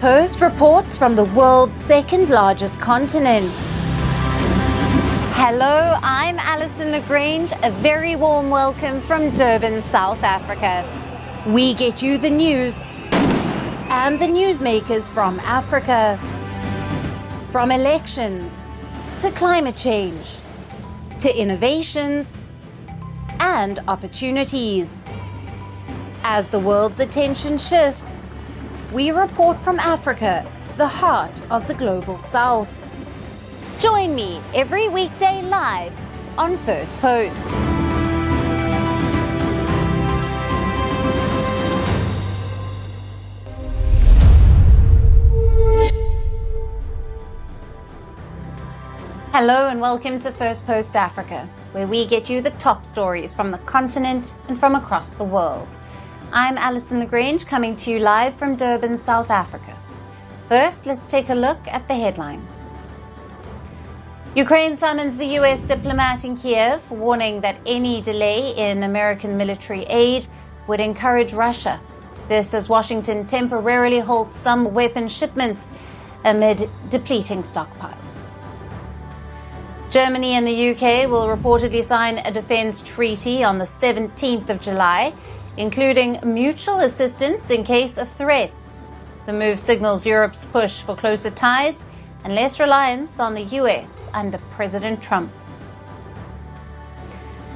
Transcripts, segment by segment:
Firstpost reports from the world's second largest continent. Hello, I'm Alison Lagrange. A very warm welcome from Durban, South Africa. We get you the news and the newsmakers from Africa. From elections to climate change to innovations and opportunities. As the world's attention shifts, we report from Africa, the heart of the global south. Join me every weekday live on Firstpost. Hello and welcome to Firstpost Africa, where we get you the top stories from the continent and from across the world. I'm Alison Lagrange, coming to you live from Durban, South Africa. First, let's take a look at the headlines. Ukraine summons the US diplomat in Kiev, warning that any delay in American military aid would encourage Russia. This as Washington temporarily halts some weapon shipments amid depleting stockpiles. Germany and the UK will reportedly sign a defence treaty on the 17th of July, including mutual assistance in case of threats. The move signals Europe's push for closer ties and less reliance on the US under President Trump.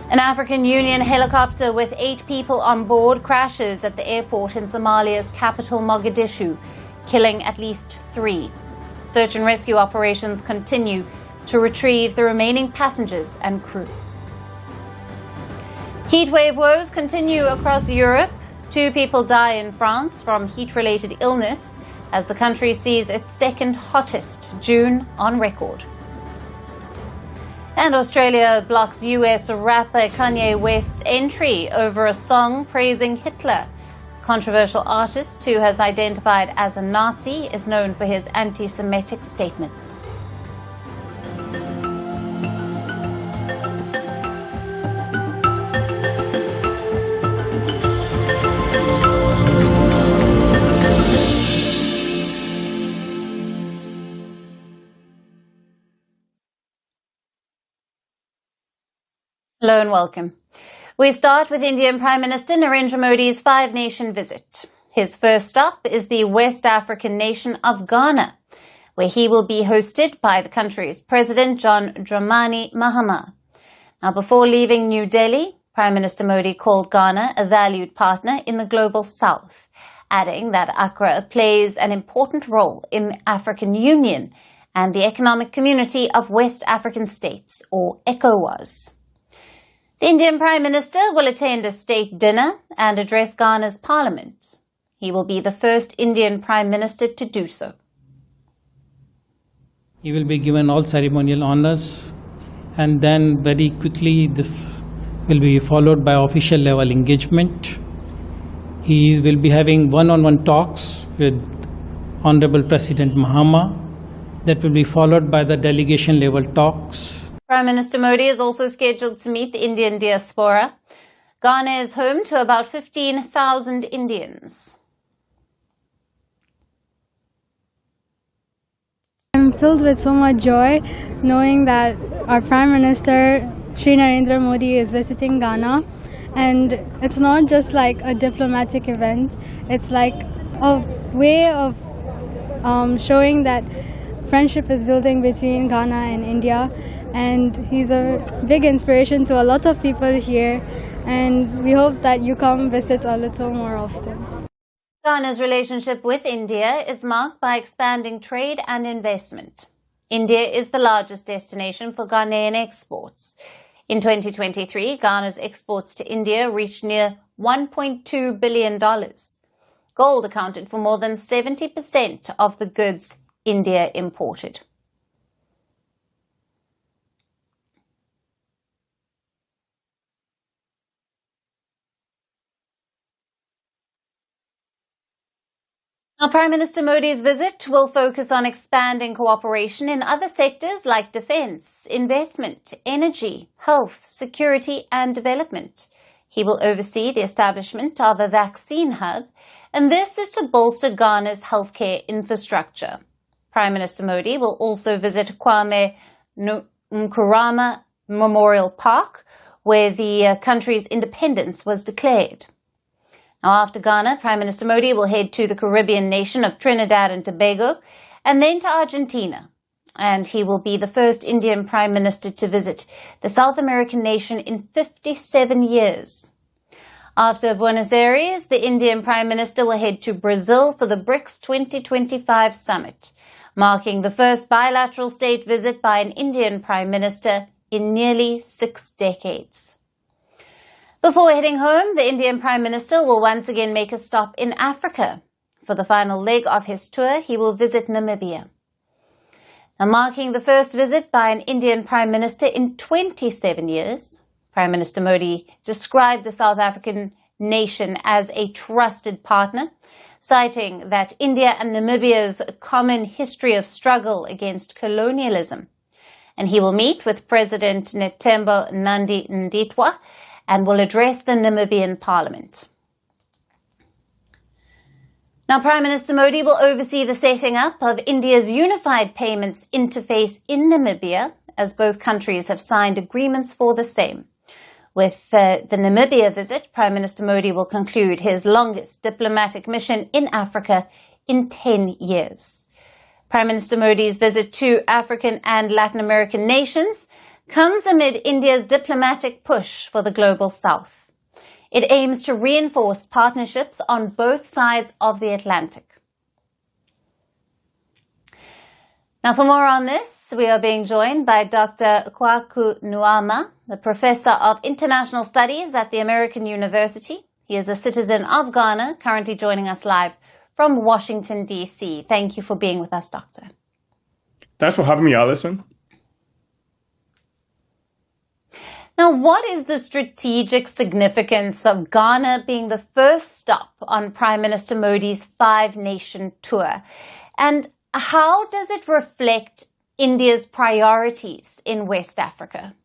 An African Union helicopter with 8 people on board crashes at the airport in Somalia's capital Mogadishu, killing at least 3. Search and rescue operations continue to retrieve the remaining passengers and crew. Heatwave woes continue across Europe. 2 people die in France from heat-related illness as the country sees its second hottest June on record. And Australia blocks US rapper Kanye West's entry over a song praising Hitler. Controversial artist, who has identified as a Nazi, is known for his anti-Semitic statements. Hello and welcome. We start with Indian Prime Minister Narendra Modi's 5-nation visit. His first stop is the West African nation of Ghana, where he will be hosted by the country's President John Dramani Mahama. Now, before leaving New Delhi, Prime Minister Modi called Ghana a valued partner in the global south, adding that Accra plays an important role in the African Union and the Economic Community of West African States, or ECOWAS. The Indian Prime Minister will attend a state dinner and address Ghana's parliament. He will be the first Indian Prime Minister to do so. He will be given all ceremonial honors, and then very quickly this will be followed by official level engagement. He will be having one-on-one talks with Honorable President Mahama. That will be followed by the delegation level talks. Prime Minister Modi is also scheduled to meet the Indian diaspora. Ghana is home to about 15,000 Indians. I'm filled with so much joy knowing that our Prime Minister, Shri Narendra Modi, is visiting Ghana. And it's not just like a diplomatic event, it's like a way of showing that friendship is building between Ghana and India. And he's a big inspiration to a lot of people here, and we hope that you come visit a little more often. Ghana's relationship with India is marked by expanding trade and investment. India is the largest destination for Ghanaian exports. In 2023, Ghana's exports to India reached near $1.2 billion. Gold accounted for more than 70% of the goods India imported. Now, Prime Minister Modi's visit will focus on expanding cooperation in other sectors like defence, investment, energy, health, security and development. He will oversee the establishment of a vaccine hub and this is to bolster Ghana's healthcare infrastructure. Prime Minister Modi will also visit Kwame Nkrumah Memorial Park, where the country's independence was declared. Now, after Ghana, Prime Minister Modi will head to the Caribbean nation of Trinidad and Tobago, and then to Argentina. And he will be the first Indian Prime Minister to visit the South American nation in 57 years. After Buenos Aires, the Indian Prime Minister will head to Brazil for the BRICS 2025 summit, marking the first bilateral state visit by an Indian Prime Minister in nearly 6 decades. Before heading home, the Indian Prime Minister will once again make a stop in Africa. For the final leg of his tour, he will visit Namibia. Now, marking the first visit by an Indian Prime Minister in 27 years, Prime Minister Modi described the South African nation as a trusted partner, citing that India and Namibia's common history of struggle against colonialism. And he will meet with President Netembo Nandi-Ndaitwah and will address the Namibian Parliament. Now, Prime Minister Modi will oversee the setting up of India's unified payments interface in Namibia, as both countries have signed agreements for the same. With the Namibia visit, Prime Minister Modi will conclude his longest diplomatic mission in Africa in 10 years. Prime Minister Modi's visit to African and Latin American nations comes amid India's diplomatic push for the global south. It aims to reinforce partnerships on both sides of the Atlantic. Now, for more on this, we are being joined by Dr. Kwaku Nuama, the Professor of International Studies at the American University. He is a citizen of Ghana, currently joining us live from Washington, D.C. Thank you for being with us, Doctor. Thanks for having me, Alison. Now, what is the strategic significance of Ghana being the first stop on Prime Minister Modi's 5-nation tour? And how does it reflect India's priorities in West Africa?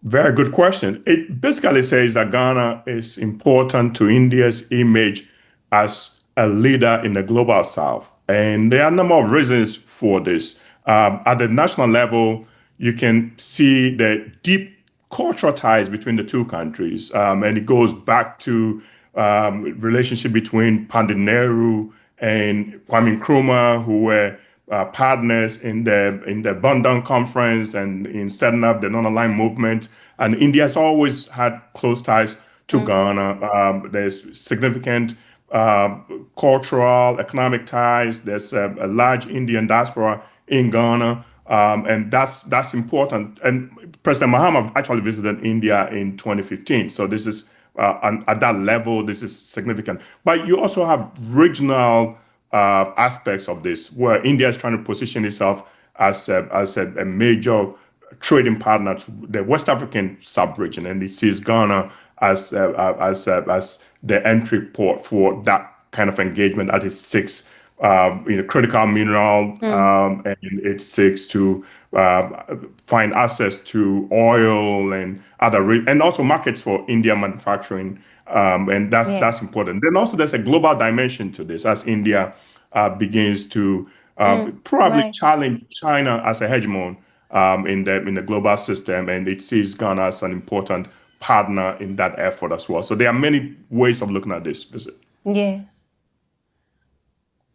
Very good question. It basically says that Ghana is important to India's image as a leader in the global south. And there are a number of reasons for this. At the national level, you can see the deep cultural ties between the two countries. And it goes back to relationship between Pandit Nehru and Kwame Nkrumah, who were partners in the Bandung Conference and in setting up the non-aligned movement. And India has always had close ties to Ghana. There's significant cultural, economic ties. There's a large Indian diaspora in Ghana. And that's important. And President Mahama actually visited India in 2015. So this is at that level, this is significant. But you also have regional aspects of this, where India is trying to position itself as a major trading partner to the West African sub-region, and it sees Ghana as the entry port for that kind of engagement as it seeks critical mineral, and it seeks to find access to oil and other, and also markets for India manufacturing, and that's important. Then also there's a global dimension to this as India begins to probably challenge China as a hegemon in the global system, and it sees Ghana as an important partner in that effort as well. So there are many ways of looking at this visit. Yes.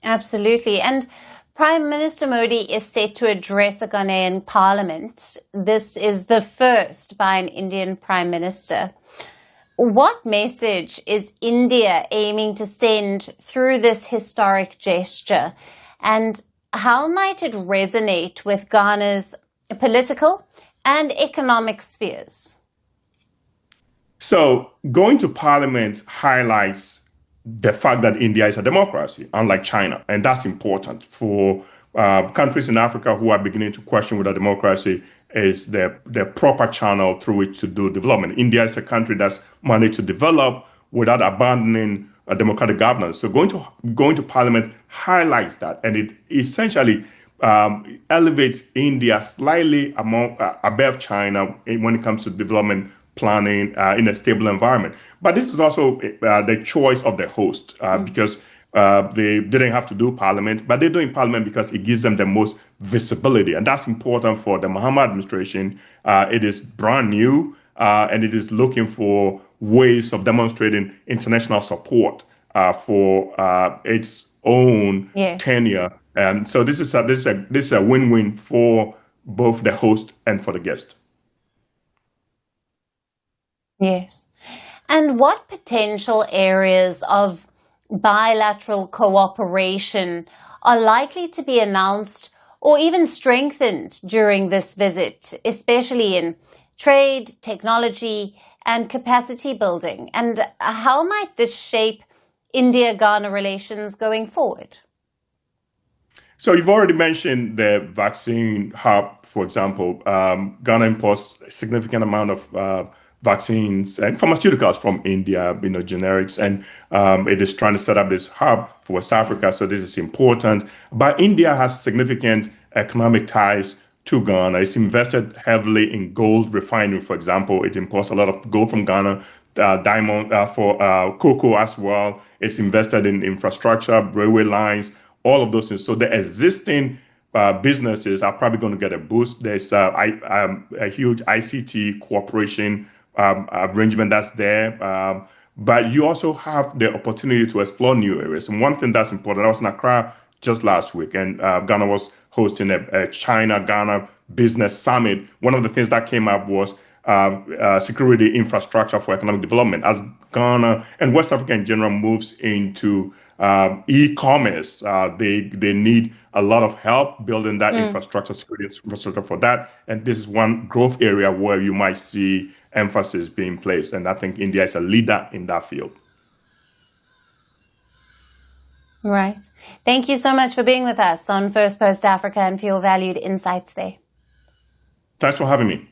Absolutely. And Prime Minister Modi is set to address the Ghanaian Parliament. This is the first by an Indian Prime Minister. What message is India aiming to send through this historic gesture? And how might it resonate with Ghana's political and economic spheres? So going to Parliament highlights the fact that India is a democracy, unlike China. And that's important for countries in Africa who are beginning to question whether democracy is the proper channel through which to do development. India is a country that's managed to develop without abandoning a democratic governance. So going to Parliament highlights that, and it essentially elevates India slightly above China when it comes to development planning in a stable environment. But this is also the choice of the host because they didn't have to do parliament, but they're doing parliament because it gives them the most visibility. And that's important for the Mahama administration. It is brand new and it is looking for ways of demonstrating international support for its own tenure. And so this is a win-win for both the host and for the guest. Yes. And what potential areas of bilateral cooperation are likely to be announced or even strengthened during this visit, especially in trade, technology, and capacity building? And how might this shape India-Ghana relations going forward? So you've already mentioned the vaccine hub, for example. Ghana imports a significant amount of vaccines and pharmaceuticals from India, generics, and it is trying to set up this hub for West Africa. So this is important. But India has significant economic ties to Ghana. It's invested heavily in gold refining, for example. It imports a lot of gold from Ghana, diamond for cocoa as well. It's invested in infrastructure, railway lines, all of those things. So the existing businesses are probably going to get a boost. There's a huge ICT cooperation arrangement that's there. But you also have the opportunity to explore new areas. And one thing that's important, I was in Accra just last week, and Ghana was hosting a China-Ghana business summit. One of the things that came up was security infrastructure for economic development. As Ghana and West Africa in general moves into e-commerce, they need a lot of help building that infrastructure, security infrastructure for that. And this is one growth area where you might see emphasis being placed. And I think India is a leader in that field. Right. Thank you so much for being with us on Firstpost Africa and for your valued insights there. Thanks for having me.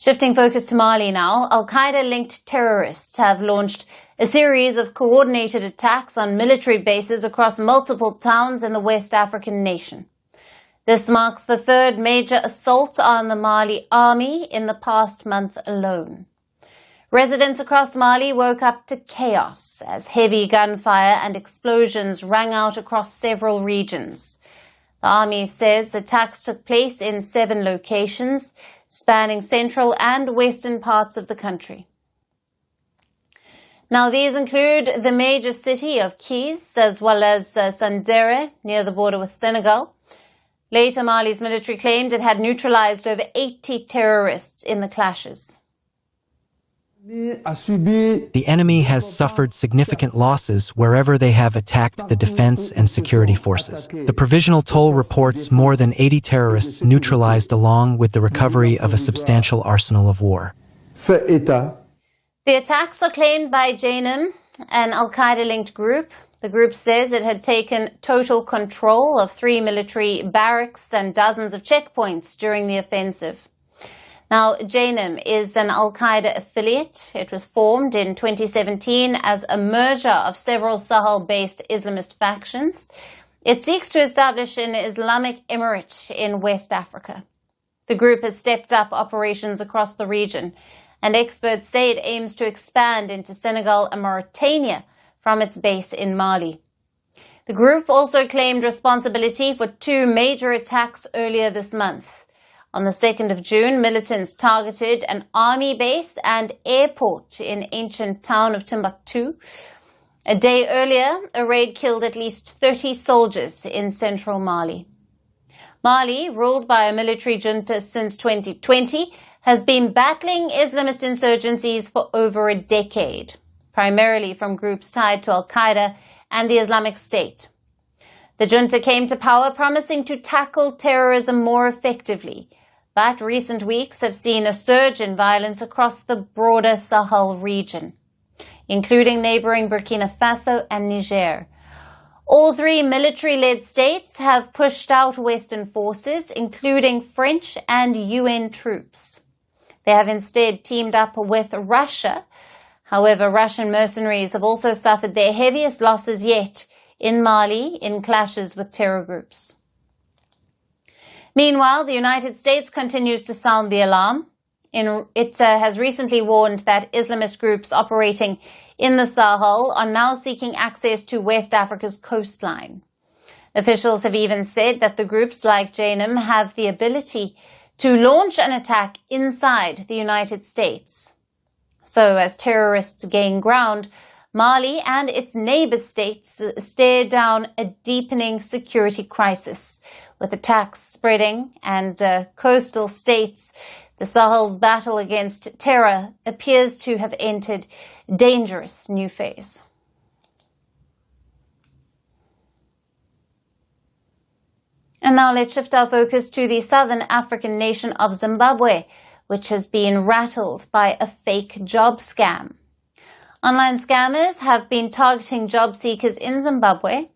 Shifting focus to Mali now, Al-Qaeda-linked terrorists have launched a series of coordinated attacks on military bases across multiple towns in the West African nation. This marks the third major assault on the Mali army in the past month alone. Residents across Mali woke up to chaos as heavy gunfire and explosions rang out across several regions. The army says attacks took place in 7 locations, spanning central and western parts of the country. Now, these include the major city of Kis, as well as Sandere, near the border with Senegal. Later, Mali's military claimed it had neutralized over 80 terrorists in the clashes. The enemy has suffered significant losses wherever they have attacked the defense and security forces. The provisional toll reports more than 80 terrorists neutralized along with the recovery of a substantial arsenal of war. The attacks are claimed by Jainim, an Al-Qaeda-linked group. The group says it had taken total control of 3 military barracks and dozens of checkpoints during the offensive. Now, Jainim is an Al-Qaeda affiliate. It was formed in 2017 as a merger of several Sahel-based Islamist factions. It seeks to establish an Islamic emirate in West Africa. The group has stepped up operations across the region, and experts say it aims to expand into Senegal and Mauritania from its base in Mali. The group also claimed responsibility for 2 major attacks earlier this month. On the 2nd of June, militants targeted an army base and airport in ancient town of Timbuktu. A day earlier, a raid killed at least 30 soldiers in central Mali. Mali, ruled by a military junta since 2020, has been battling Islamist insurgencies for over a decade, primarily from groups tied to Al-Qaeda and the Islamic State. The junta came to power promising to tackle terrorism more effectively, but recent weeks have seen a surge in violence across the broader Sahel region, including neighboring Burkina Faso and Niger. All 3 military-led states have pushed out Western forces, including French and UN troops. They have instead teamed up with Russia. However, Russian mercenaries have also suffered their heaviest losses yet in Mali in clashes with terror groups. Meanwhile, the United States continues to sound the alarm. It has recently warned that Islamist groups operating in the Sahel are now seeking access to West Africa's coastline. Officials have even said that the groups like JNIM have the ability to launch an attack inside the United States. So as terrorists gain ground, Mali and its neighbor states stare down a deepening security crisis. With attacks spreading and coastal states, the Sahel's battle against terror appears to have entered a dangerous new phase. And now let's shift our focus to the southern African nation of Zimbabwe, which has been rattled by a fake job scam. Online scammers have been targeting job seekers in Zimbabwe.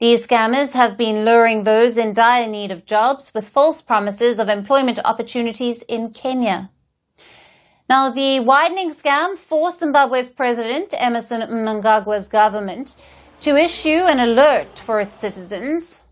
These scammers have been luring those in dire need of jobs with false promises of employment opportunities in Kenya. Now, the widening scam forced Zimbabwe's President Emmerson Mnangagwa's government to issue an alert for its citizens.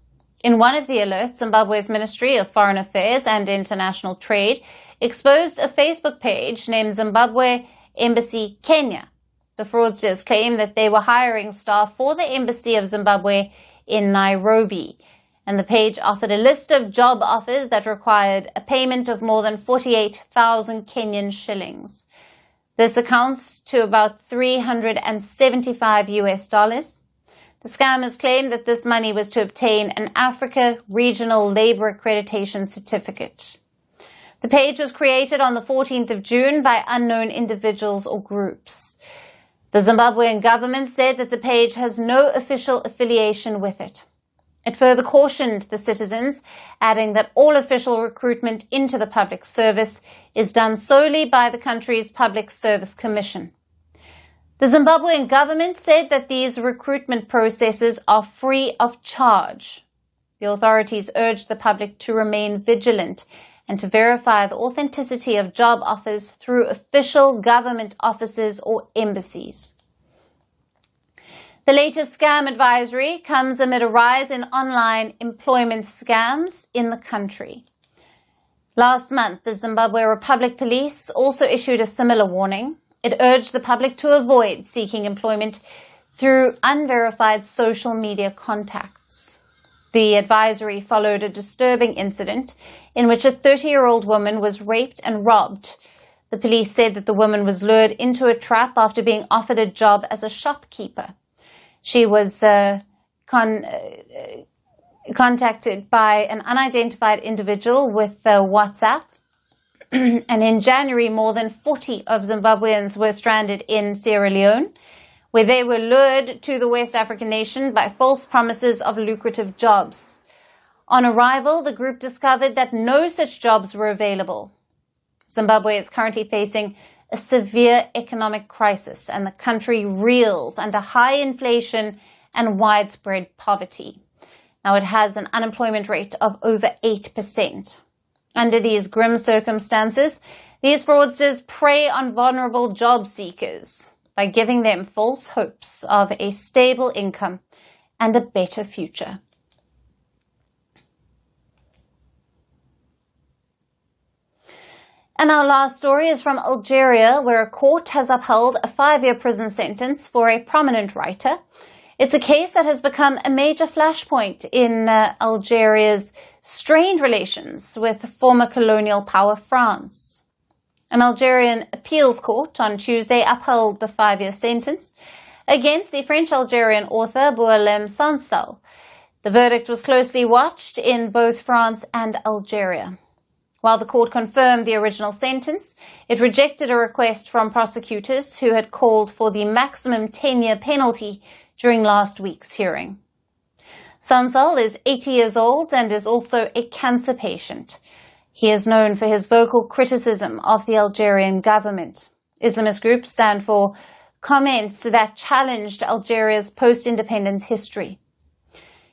In one of the alerts, Zimbabwe's Ministry of Foreign Affairs and International Trade exposed a Facebook page named Zimbabwe Embassy Kenya. The fraudsters claimed that they were hiring staff for the Embassy of Zimbabwe in Nairobi, and the page offered a list of job offers that required a payment of more than 48,000 Kenyan shillings. This accounts to about $375. The scammers claimed that this money was to obtain an Africa Regional Labour Accreditation Certificate. The page was created on the 14th of June by unknown individuals or groups. The Zimbabwean government said that the page has no official affiliation with it. It further cautioned the citizens, adding that all official recruitment into the public service is done solely by the country's Public Service Commission. The Zimbabwean government said that these recruitment processes are free of charge. The authorities urged the public to remain vigilant and to verify the authenticity of job offers through official government offices or embassies. The latest scam advisory comes amid a rise in online employment scams in the country. Last month, the Zimbabwe Republic Police also issued a similar warning. It urged the public to avoid seeking employment through unverified social media contacts. The advisory followed a disturbing incident in which a 30-year-old woman was raped and robbed. The police said that the woman was lured into a trap after being offered a job as a shopkeeper. She was contacted by an unidentified individual with WhatsApp. And in January, more than 40 of Zimbabweans were stranded in Sierra Leone, where they were lured to the West African nation by false promises of lucrative jobs. On arrival, the group discovered that no such jobs were available. Zimbabwe is currently facing a severe economic crisis, and the country reels under high inflation and widespread poverty. Now, it has an unemployment rate of over 8%. Under these grim circumstances, these fraudsters prey on vulnerable job seekers by giving them false hopes of a stable income and a better future. And our last story is from Algeria, where a court has upheld a 5-year prison sentence for a prominent writer. It's a case that has become a major flashpoint in Algeria's strained relations with former colonial power France. An Algerian appeals court on Tuesday upheld the 5-year sentence against the French-Algerian author Boualem Sansal. The verdict was closely watched in both France and Algeria. While the court confirmed the original sentence, it rejected a request from prosecutors who had called for the maximum 10-year penalty during last week's hearing. Sansal is 80 years old and is also a cancer patient. He is known for his vocal criticism of the Algerian government. Islamist groups stand for comments that challenged Algeria's post-independence history.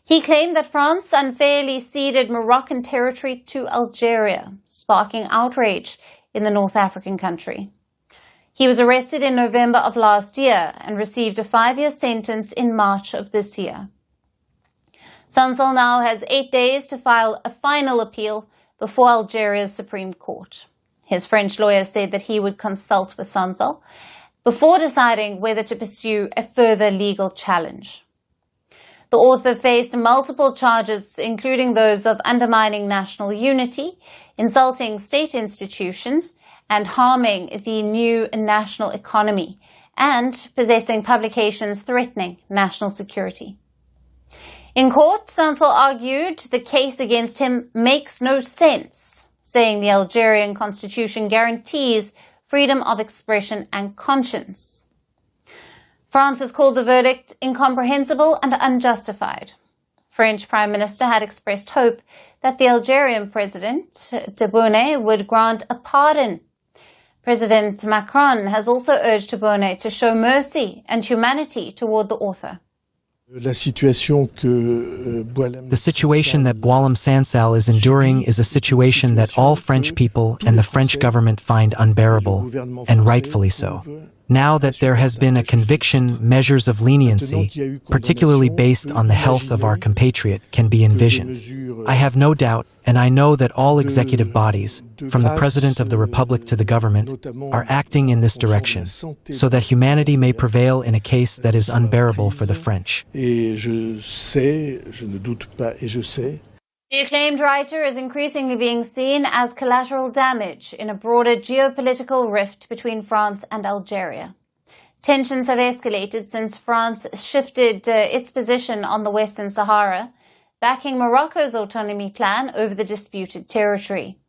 He claimed that France unfairly ceded Moroccan territory to Algeria, sparking outrage in the North African country. He was arrested in November of last year and received a 5-year sentence in March of this year. Sansal now has 8 days to file a final appeal before Algeria's Supreme Court. His French lawyer said that he would consult with Sansal before deciding whether to pursue a further legal challenge. The author faced multiple charges, including those of undermining national unity, insulting state institutions, and harming the new national economy, and possessing publications threatening national security. In court, Sansal argued the case against him makes no sense, saying the Algerian constitution guarantees freedom of expression and conscience. France has called the verdict incomprehensible and unjustified. French Prime Minister had expressed hope that the Algerian President, Tebboune, would grant a pardon. President Macron has also urged Tebboune to show mercy and humanity toward the author. The situation that Boualem Sansal is enduring is a situation that all French people and the French government find unbearable, and rightfully so. Now that there has been a conviction, measures of leniency, particularly based on the health of our compatriot, can be envisioned. I have no doubt, and I know that all executive bodies, from the President of the Republic to the government, are acting in this direction, so that humanity may prevail in a case that is unbearable for the French. The acclaimed writer is increasingly being seen as collateral damage in a broader geopolitical rift between France and Algeria. Tensions have escalated since France shifted its position on the Western Sahara, backing Morocco's autonomy plan over the disputed territory.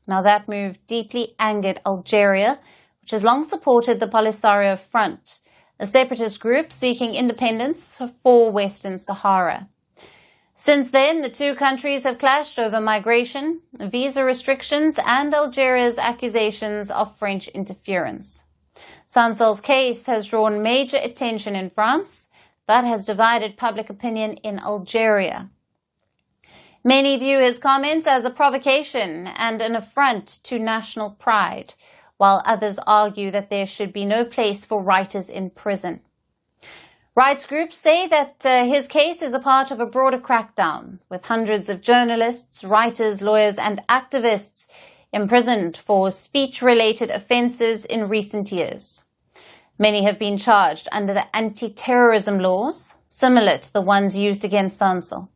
Now that move deeply angered Algeria, which has long supported the Polisario Front, a separatist group seeking independence for Western Sahara. Since then, the two countries have clashed over migration, visa restrictions, and Algeria's accusations of French interference. Sansal's case has drawn major attention in France, but has divided public opinion in Algeria. Many view his comments as a provocation and an affront to national pride, while others argue that there should be no place for writers in prison. Rights groups say that his case is a part of a broader crackdown, with hundreds of journalists, writers, lawyers, and activists imprisoned for speech-related offences in recent years. Many have been charged under the anti-terrorism laws, similar to the ones used against Sansal.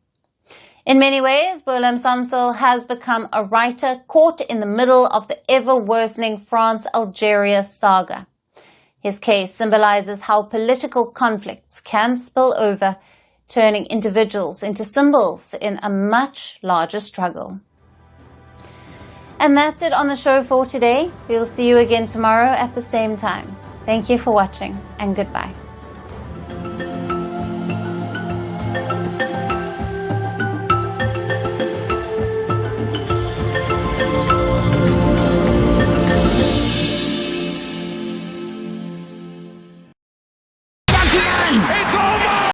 In many ways, Boualem Sansal has become a writer caught in the middle of the ever-worsening France-Algeria saga. His case symbolizes how political conflicts can spill over, turning individuals into symbols in a much larger struggle. And that's it on the show for today. We'll see you again tomorrow at the same time. Thank you for watching, and goodbye.